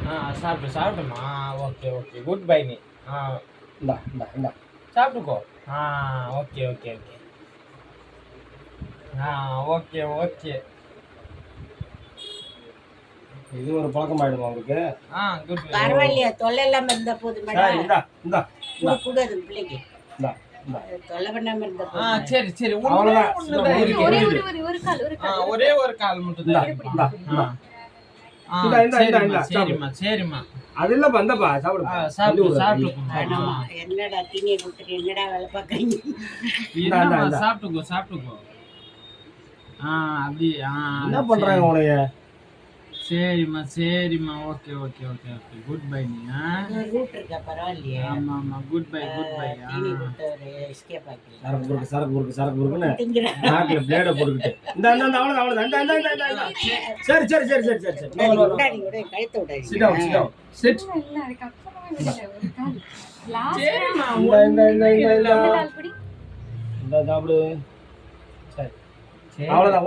சாப்பிட்டுமா. Okay okay, good bye நீ. இந்தா இந்தா இந்தா சாப்பிட்டுக்கோ. Okay okay okay. Okay okay. இது ஒரு பழக்கம் ஆயிடுமா உங்களுக்கு? குட். பரவாயில்லையா, தொல்லை இல்லாம இருந்தா போதும் சரி. மேடம். இந்தா இந்தா கூட அது பிள்ளைக்கு இந்தா இந்தா. தொல்லை பண்ணாம இருந்தா போதும். சரி சரி, அவ்வளவுதான். ஒரே ஒரு கால் மட்டும் தான். இந்தா இந்தா இந்தா இந்தா இந்தா. சரிம்மா சரிம்மா. அதெல்லாம் வந்தப்பா சாப்பிடு. சாப்பிட்டுக்கோ. என்னடா தீனியை கொடுத்துட்டு என்னடா வேலை பார்க்கறீங்க? சாப்பிட்டுக்கோ. அப்படி என்ன பண்றாங்க உனைய? சரிம்மா. Okay okay okay okay, good bye நீ. ரூட் இருக்கா, பரவாயில்லையா? ஆமா, குட் பை. தீனி கொடுத்தவரு எஸ்கேப் ஆக்கி சரக்கு முறுக்கு நாக்குல பிளேட போட்டுக்கிட்டு இந்த இந்த அவ்வளவுதான். சரி விடாடி கூட கழுத்தை விடாடி. Sit down. Sit. இந்த சாப்பிடு. சரி அவ்வளவுதான்.